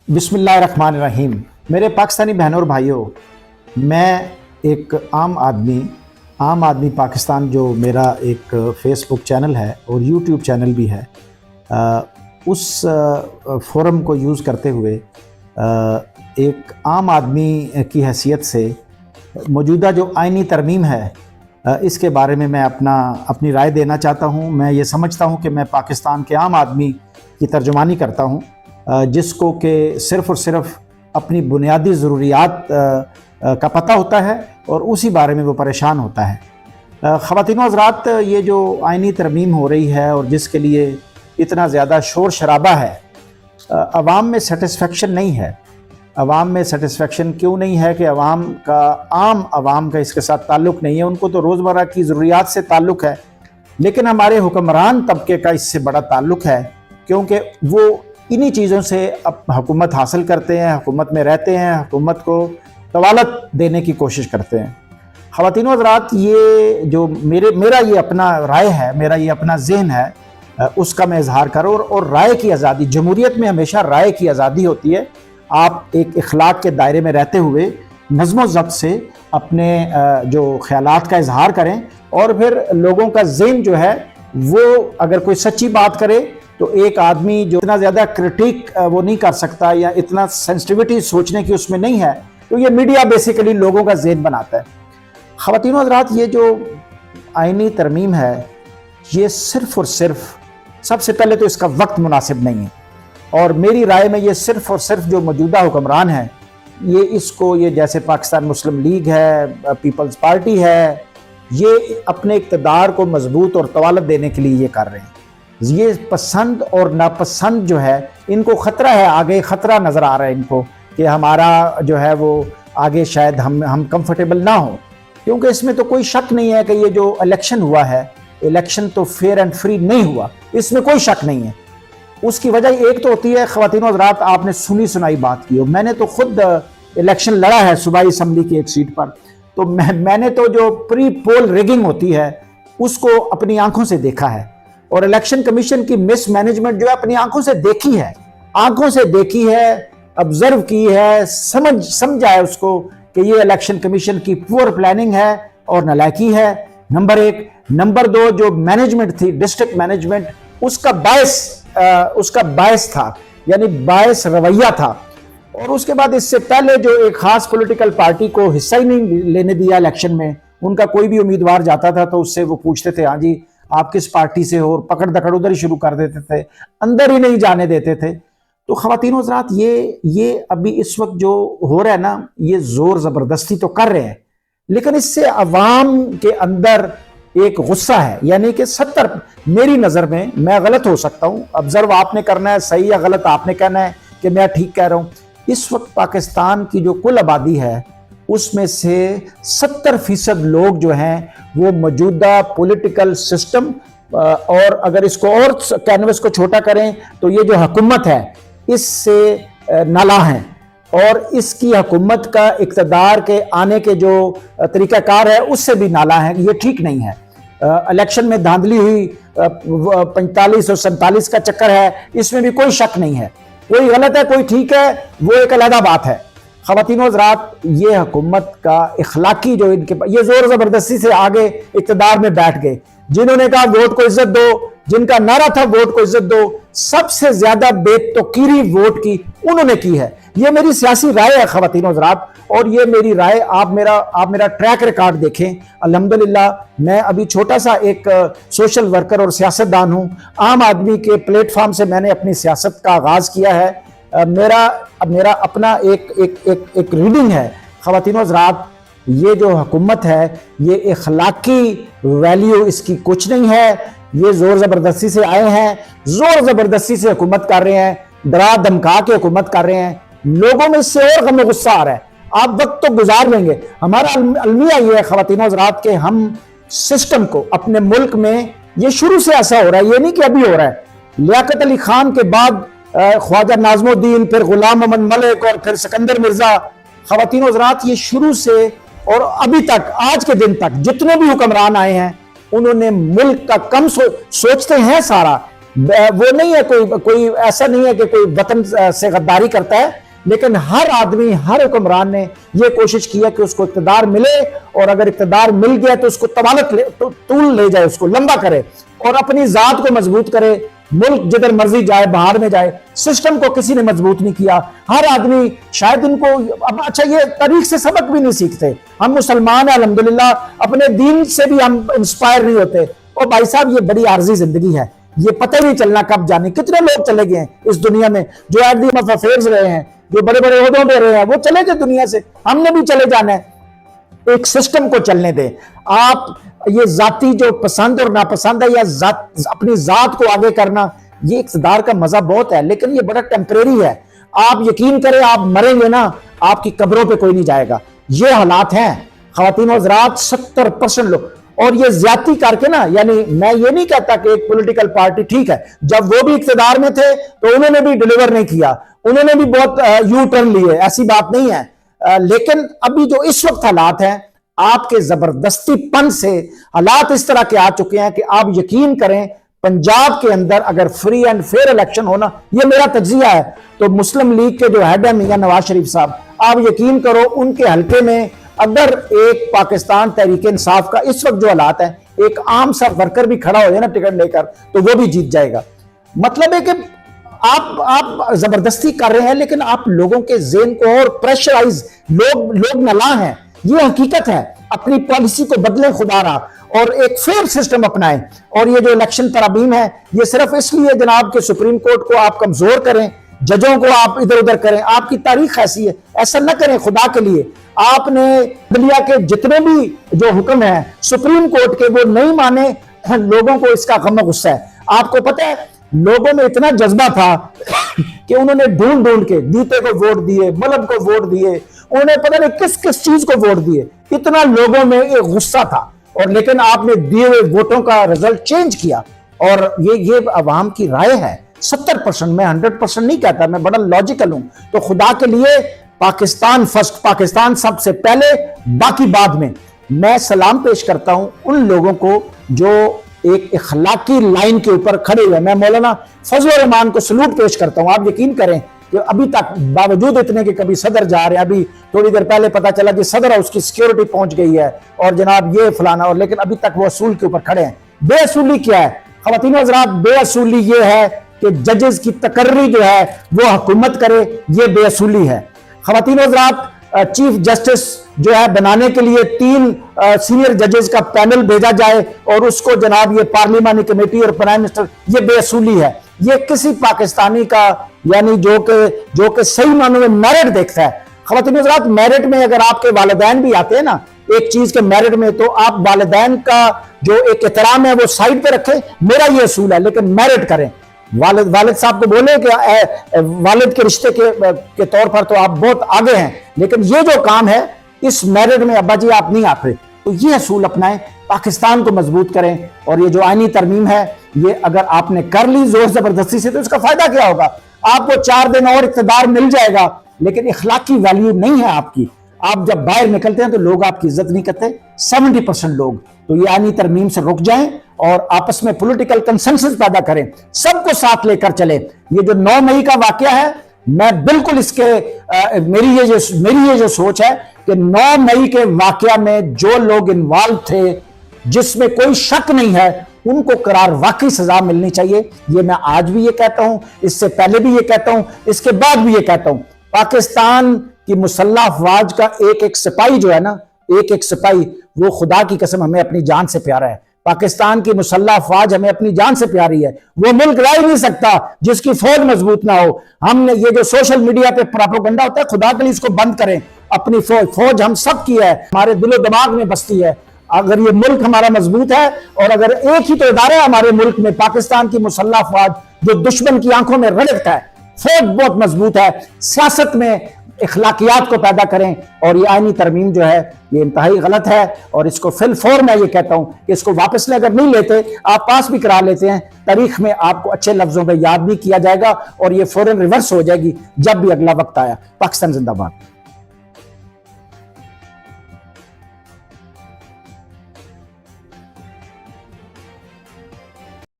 بسم اللہ الرحمن الرحیم۔ میرے پاکستانی بہنوں اور بھائیوں، میں ایک عام آدمی پاکستان جو میرا ایک فیس بک چینل ہے اور یوٹیوب چینل بھی ہے، اس فورم کو یوز کرتے ہوئے ایک عام آدمی کی حیثیت سے موجودہ جو آئینی ترمیم ہے اس کے بارے میں اپنی رائے دینا چاہتا ہوں۔ میں یہ سمجھتا ہوں کہ میں پاکستان کے عام آدمی کی ترجمانی کرتا ہوں، جس کو کہ صرف اور صرف اپنی بنیادی ضروریات کا پتہ ہوتا ہے اور اسی بارے میں وہ پریشان ہوتا ہے۔ خواتین و حضرات، یہ جو آئینی ترمیم ہو رہی ہے اور جس کے لیے اتنا زیادہ شور شرابہ ہے، عوام میں سیٹسفیکشن نہیں ہے۔ عوام میں سیٹسفیکشن کیوں نہیں ہے کہ عام عوام کا اس کے ساتھ تعلق نہیں ہے، ان کو تو روزمرہ کی ضروریات سے تعلق ہے، لیکن ہمارے حکمران طبقے کا اس سے بڑا تعلق ہے، کیونکہ وہ انہی چیزوں سے حکومت حاصل کرتے ہیں، حکومت میں رہتے ہیں، حکومت کو طوالت دینے کی کوشش کرتے ہیں۔ خواتین و حضرات، یہ جو میرا یہ اپنا رائے ہے، میرا یہ اپنا ذہن ہے، اس کا میں اظہار کروں۔ اور رائے کی آزادی، جمہوریت میں ہمیشہ رائے کی آزادی ہوتی ہے۔ آپ ایک اخلاق کے دائرے میں رہتے ہوئے نظم و ضبط سے اپنے جو خیالات کا اظہار کریں، اور پھر لوگوں کا ذہن جو ہے وہ اگر کوئی سچی بات کرے تو ایک آدمی جو اتنا زیادہ کرٹیک وہ نہیں کر سکتا یا اتنا سینسٹیوٹی سوچنے کی اس میں نہیں ہے، تو یہ میڈیا بیسیکلی لوگوں کا ذہن بناتا ہے۔ خواتین و حضرات، یہ جو آئینی ترمیم ہے، یہ صرف اور صرف سب سے پہلے تو اس کا وقت مناسب نہیں ہے، اور میری رائے میں یہ صرف اور صرف جو موجودہ حکمران ہیں، یہ جیسے پاکستان مسلم لیگ ہے، پیپلز پارٹی ہے، یہ اپنے اقتدار کو مضبوط اور طوالت دینے کے لیے یہ کر رہے ہیں۔ یہ پسند اور ناپسند جو ہے، ان کو خطرہ ہے، آگے خطرہ نظر آ رہا ہے ان کو کہ ہمارا جو ہے وہ آگے شاید ہم کمفرٹیبل نہ ہوں، کیونکہ اس میں تو کوئی شک نہیں ہے کہ یہ جو الیکشن ہوا ہے، الیکشن تو فیئر اینڈ فری نہیں ہوا، اس میں کوئی شک نہیں ہے۔ اس کی وجہ ایک تو ہوتی ہے، خواتین و حضرات، آپ نے سنائی بات کی ہو، میں نے تو خود الیکشن لڑا ہے صوبائی اسمبلی کی ایک سیٹ پر، تو میں نے تو جو پری پول ریگنگ ہوتی ہے اس کو اپنی آنکھوں سے دیکھا ہے، اور الیکشن کمیشن کی مس مینجمنٹ جو ہے اپنی آنکھوں سے دیکھی ہے، آبزرو کی ہے، سمجھا ہے اس کو کہ یہ الیکشن کمیشن کی پور پلاننگ ہے اور نالائکی ہے، نمبر ایک۔ نمبر دو، جو مینجمنٹ تھی، ڈسٹرکٹ مینجمنٹ، اس کا باعث تھا، یعنی باعث رویہ تھا۔ اور اس کے بعد اس سے پہلے جو ایک خاص پولیٹیکل پارٹی کو حصہ ہی نہیں لینے دیا الیکشن میں، ان کا کوئی بھی امیدوار جاتا تھا تو اس سے وہ پوچھتے تھے، ہاں جی آپ کس پارٹی سے ہو، اور پکڑ دکڑ ادھر ہی شروع کر دیتے تھے، اندر ہی نہیں جانے دیتے تھے۔ تو خواتین و حضرات، یہ ابھی اس وقت جو ہو رہا ہے نا، یہ زور زبردستی تو کر رہے ہیں، لیکن اس سے عوام کے اندر ایک غصہ ہے، یعنی کہ میری نظر میں غلط ہو سکتا ہوں، ابزرو آپ نے کرنا ہے، صحیح یا غلط آپ نے کہنا ہے کہ میں ٹھیک کہہ رہا ہوں۔ اس وقت پاکستان کی جو کل آبادی ہے، اس میں سے 70% لوگ جو ہیں وہ موجودہ پولیٹیکل سسٹم، اور اگر اس کو اور کینوس کو چھوٹا کریں تو یہ جو حکومت ہے اس سے نالاں ہیں، اور اس کی حکومت کا اقتدار کے آنے کے جو طریقہ کار ہے اس سے بھی نالاں ہیں۔ یہ ٹھیک نہیں ہے۔ الیکشن میں دھاندلی ہوئی، 45 اور 47 کا چکر ہے، اس میں بھی کوئی شک نہیں ہے، کوئی غلط ہے کوئی ٹھیک ہے، وہ ایک علیحدہ بات ہے۔ خواتین و حضرات، یہ حکومت کا اخلاقی جو یہ زور زبردستی سے آگے اقتدار میں بیٹھ گئے، جنہوں نے کہا ووٹ کو عزت دو، جن کا نعرہ تھا ووٹ کو عزت دو، سب سے زیادہ بے توقیری ووٹ کی انہوں نے کی ہے۔ یہ میری سیاسی رائے ہے خواتین و حضرات، اور یہ میری رائے، آپ میرا ٹریک ریکارڈ دیکھیں۔ الحمدللہ میں ابھی چھوٹا سا ایک سوشل ورکر اور سیاستدان ہوں، عام آدمی کے پلیٹ فارم سے میں نے اپنی سیاست کا آغاز کیا ہے۔ میرا اپنا ایک ریڈنگ ہے۔ خواتین و حضرات، یہ جو حکومت ہے، یہ اخلاقی ویلیو اس کی کچھ نہیں ہے۔ یہ زور زبردستی سے آئے ہیں، زور زبردستی سے حکومت کر رہے ہیں، ڈرا دھمکا کے حکومت کر رہے ہیں، لوگوں میں اس سے اور غم و غصہ آ رہا ہے۔ آپ وقت تو گزار لیں گے۔ ہمارا المیہ یہ ہے خواتین و حضرات کہ ہم سسٹم کو اپنے ملک میں، یہ شروع سے ایسا ہو رہا ہے، یہ نہیں کہ ابھی ہو رہا ہے۔ لیاقت علی خان کے بعد خواجہ ناظم الدین، پھر غلام محمد ملک، اور پھر سکندر مرزا۔ خواتین و حضرات، یہ شروع سے اور ابھی تک، آج کے دن تک جتنے بھی حکمران آئے ہیں، انہوں نے ملک کا کم سوچتے ہیں سارا، وہ نہیں ہے کوئی ایسا نہیں ہے کہ کوئی وطن سے غداری کرتا ہے، لیکن ہر آدمی، ہر حکمران نے یہ کوشش کیا کہ اس کو اقتدار ملے، اور اگر اقتدار مل گیا تو اس کو طول لے جائے، اس کو لمبا کرے اور اپنی ذات کو مضبوط کرے، ملک جدھر مرضی جائے، باہر میں جائے۔ سسٹم کو کسی نے مضبوط نہیں کیا، ہر آدمی شاید ان کو اب اچھا یہ تاریخ سے سبق بھی نہیں سیکھتے۔ ہم مسلمان ہیں الحمدللہ، اپنے دین سے بھی ہم انسپائر نہیں ہوتے۔ اور بھائی صاحب یہ بڑی عارضی زندگی ہے، یہ پتہ نہیں چلنا کب جانے۔ کتنے لوگ چلے گئے ہیں اس دنیا میں جو ایٹ دی آف افیئرز رہے ہیں، جو بڑے بڑے عہدوں پہ رہے ہیں، وہ چلے گئے دنیا سے، ہم نے بھی چلے جانا ہے۔ ایک سسٹم کو چلنے دیں۔ آپ یہ ذاتی جو پسند اور ناپسند ہے، یا اپنی ذات کو آگے کرنا، یہ اقتدار کا مزہ بہت ہے، لیکن یہ بڑا ٹیمپریری ہے۔ آپ یقین کریں، آپ مریں گے نا، آپ کی قبروں پہ کوئی نہیں جائے گا۔ یہ حالات ہیں خواتین و حضرات، 70% لوگ۔ اور یہ زیادتی کر کے نا، یعنی میں یہ نہیں کہتا کہ ایک پولیٹیکل پارٹی ٹھیک ہے، جب وہ بھی اقتدار میں تھے تو انہوں نے بھی ڈیلیور نہیں کیا، انہوں نے بھی بہت یو ٹرن لیے، ایسی بات نہیں ہے۔ لیکن ابھی جو اس وقت حالات ہیں، آپ کے زبردستی پن سے حالات اس طرح کے آ چکے ہیں کہ آپ یقین کریں، پنجاب کے اندر اگر فری اینڈ فیئر الیکشن ہونا، یہ میرا تجزیہ ہے، تو مسلم لیگ کے جو ہیڈ ہیں میاں نواز شریف صاحب، آپ یقین کرو ان کے حلقے میں اگر ایک پاکستان تحریک انصاف کا اس وقت جو حالات ہیں، ایک عام سا ورکر بھی کھڑا ہو جائے نا ٹکٹ لے کر، تو وہ بھی جیت جائے گا۔ مطلب ہے کہ آپ زبردستی کر رہے ہیں، لیکن آپ لوگوں کے ذہن کو اور پریشرائز، لوگ نالاں ہیں، یہ حقیقت ہے۔ اپنی پالیسی کو بدلیں خدا را، اور ایک فیئر سسٹم اپنائیں۔ اور یہ جو الیکشن ترابیم ہے، یہ صرف اس لیے جناب کہ سپریم کورٹ کو آپ کمزور کریں، ججوں کو آپ ادھر ادھر کریں، آپ کی تاریخ ایسی ہے، ایسا نہ کریں خدا کے لیے۔ آپ نے عدلیہ کے جتنے بھی جو حکم ہیں سپریم کورٹ کے، وہ نہیں مانے، لوگوں کو اس کا غم و غصہ ہے۔ آپ کو پتہ ہے لوگوں میں اتنا جذبہ تھا کہ انہوں نے ڈھونڈ کے گیتے کو ووٹ دیے، ملب کو ووٹ دیے، انہوں نے پتہ نہیں کس چیز کو ووٹ دیے، اتنا لوگوں میں ایک غصہ تھا۔ اور لیکن آپ نے دیے ہوئے ووٹوں کا رزلٹ چینج کیا، اور یہ عوام کی رائے ہے۔ 70%، میں 100% نہیں کہتا، میں بڑا لاجیکل ہوں۔ تو خدا کے لیے پاکستان فرسٹ، پاکستان سب سے پہلے، باقی بعد میں۔ میں سلام پیش کرتا ہوں ان لوگوں کو جو ایک اخلاقی لائن کے اوپر کھڑے ہوئے۔ میں مولانا فضل الرحمان کو سلوٹ پیش کرتا ہوں۔ آپ یقین کریں کہ ابھی تک باوجود اتنے کہ کبھی صدر جا رہے ہیں، ابھی تھوڑی دیر پہلے پتا چلا کہ صدر ہاؤس کی سیکیورٹی پہنچ گئی ہے، اور جناب یہ فلانا، اور لیکن ابھی تک وہ اصول کے اوپر کھڑے ہیں۔ بے اصولی کیا ہے خواتین و حضرات؟ بے اصولی یہ ہے کہ ججز کی تقرری جو ہے وہ حکومت کرے، یہ بے اصولی ہے۔ خواتین و حضرات، چیف جسٹس جو ہے بنانے کے لیے 3 سینئر ججز کا پینل بھیجا جائے، اور اس کو جناب یہ پارلیمانی کمیٹی اور پرائم منسٹر، یہ بے اصولی ہے۔ یہ کسی پاکستانی کا، یعنی جو کہ صحیح معنوں میں میرٹ دیکھتا ہے۔ خواتین و حضرات، میرٹ میں اگر آپ کے والدین بھی آتے ہیں نا ایک چیز کے میرٹ میں، تو آپ والدین کا جو ایک احترام ہے وہ سائڈ پہ رکھیں، میرا یہ اصول ہے، لیکن میرٹ کریں۔ والد صاحب کو بولے کہ والد کے رشتے کے طور پر تو آپ بہت آگے ہیں، لیکن یہ جو کام ہے اس میرٹ میں ابا جی آپ نہیں آتے۔ تو یہ اصول اپنائیں، پاکستان کو مضبوط کریں۔ اور یہ جو آئینی ترمیم ہے، یہ اگر آپ نے کر لی زور زبردستی سے، تو اس کا فائدہ کیا ہوگا؟ آپ کو 4 دن اور اقتدار مل جائے گا، لیکن اخلاقی ویلیو نہیں ہے آپ کی۔ آپ جب باہر نکلتے ہیں تو لوگ آپ کی عزت نہیں کرتے، 70% لوگ۔ تو یہ آئینی ترمیم سے رک جائیں اور آپس میں پولیٹیکل کنسنسس پیدا کریں، سب کو ساتھ لے کر چلیں۔ یہ جو 9 مئی کا واقعہ ہے، میں بالکل اس کے میری یہ جو سوچ ہے کہ 9 مئی کے واقعہ میں جو لوگ انوالو تھے، جس میں کوئی شک نہیں ہے، ان کو قرار واقعی سزا ملنی چاہیے۔ یہ میں آج بھی یہ کہتا ہوں، اس سے پہلے بھی یہ کہتا ہوں، اس کے بعد بھی یہ کہتا ہوں۔ پاکستان کی مسلح افواج کا ایک سپاہی جو ہے نا، ایک سپاہی، وہ خدا کی قسم ہمیں اپنی جان سے پیارا ہے۔ پاکستان کی مسلح افواج ہمیں اپنی جان سے پیاری ہے۔ وہ ملک رہ ہی نہیں سکتا جس کی فوج مضبوط نہ ہو۔ ہم نے یہ جو سوشل میڈیا پہ پراپیگنڈا ہوتا ہے، خدا کے لیے اس کو بند کریں۔ اپنی فوج ہم سب کی ہے، ہمارے دل و دماغ میں بستی ہے۔ اگر یہ ملک ہمارا مضبوط ہے، اور اگر ایک ہی تو ادارہ ہے ہمارے ملک میں، پاکستان کی مسلح افواج، جو دشمن کی آنکھوں میں رڑکتا ہے، فوج بہت مضبوط ہے۔ سیاست میں اخلاقیات کو پیدا کریں، اور یہ آئینی ترمیم جو ہے یہ انتہائی غلط ہے، اور اس کو فی الفور میں یہ کہتا ہوں کہ اس کو واپس اگر نہیں لیتے، آپ پاس بھی کرا لیتے ہیں، تاریخ میں آپ کو اچھے لفظوں میں یاد بھی کیا جائے گا، اور یہ فوراً ریورس ہو جائے گی جب بھی اگلا وقت آیا۔ پاکستان زندہ باد۔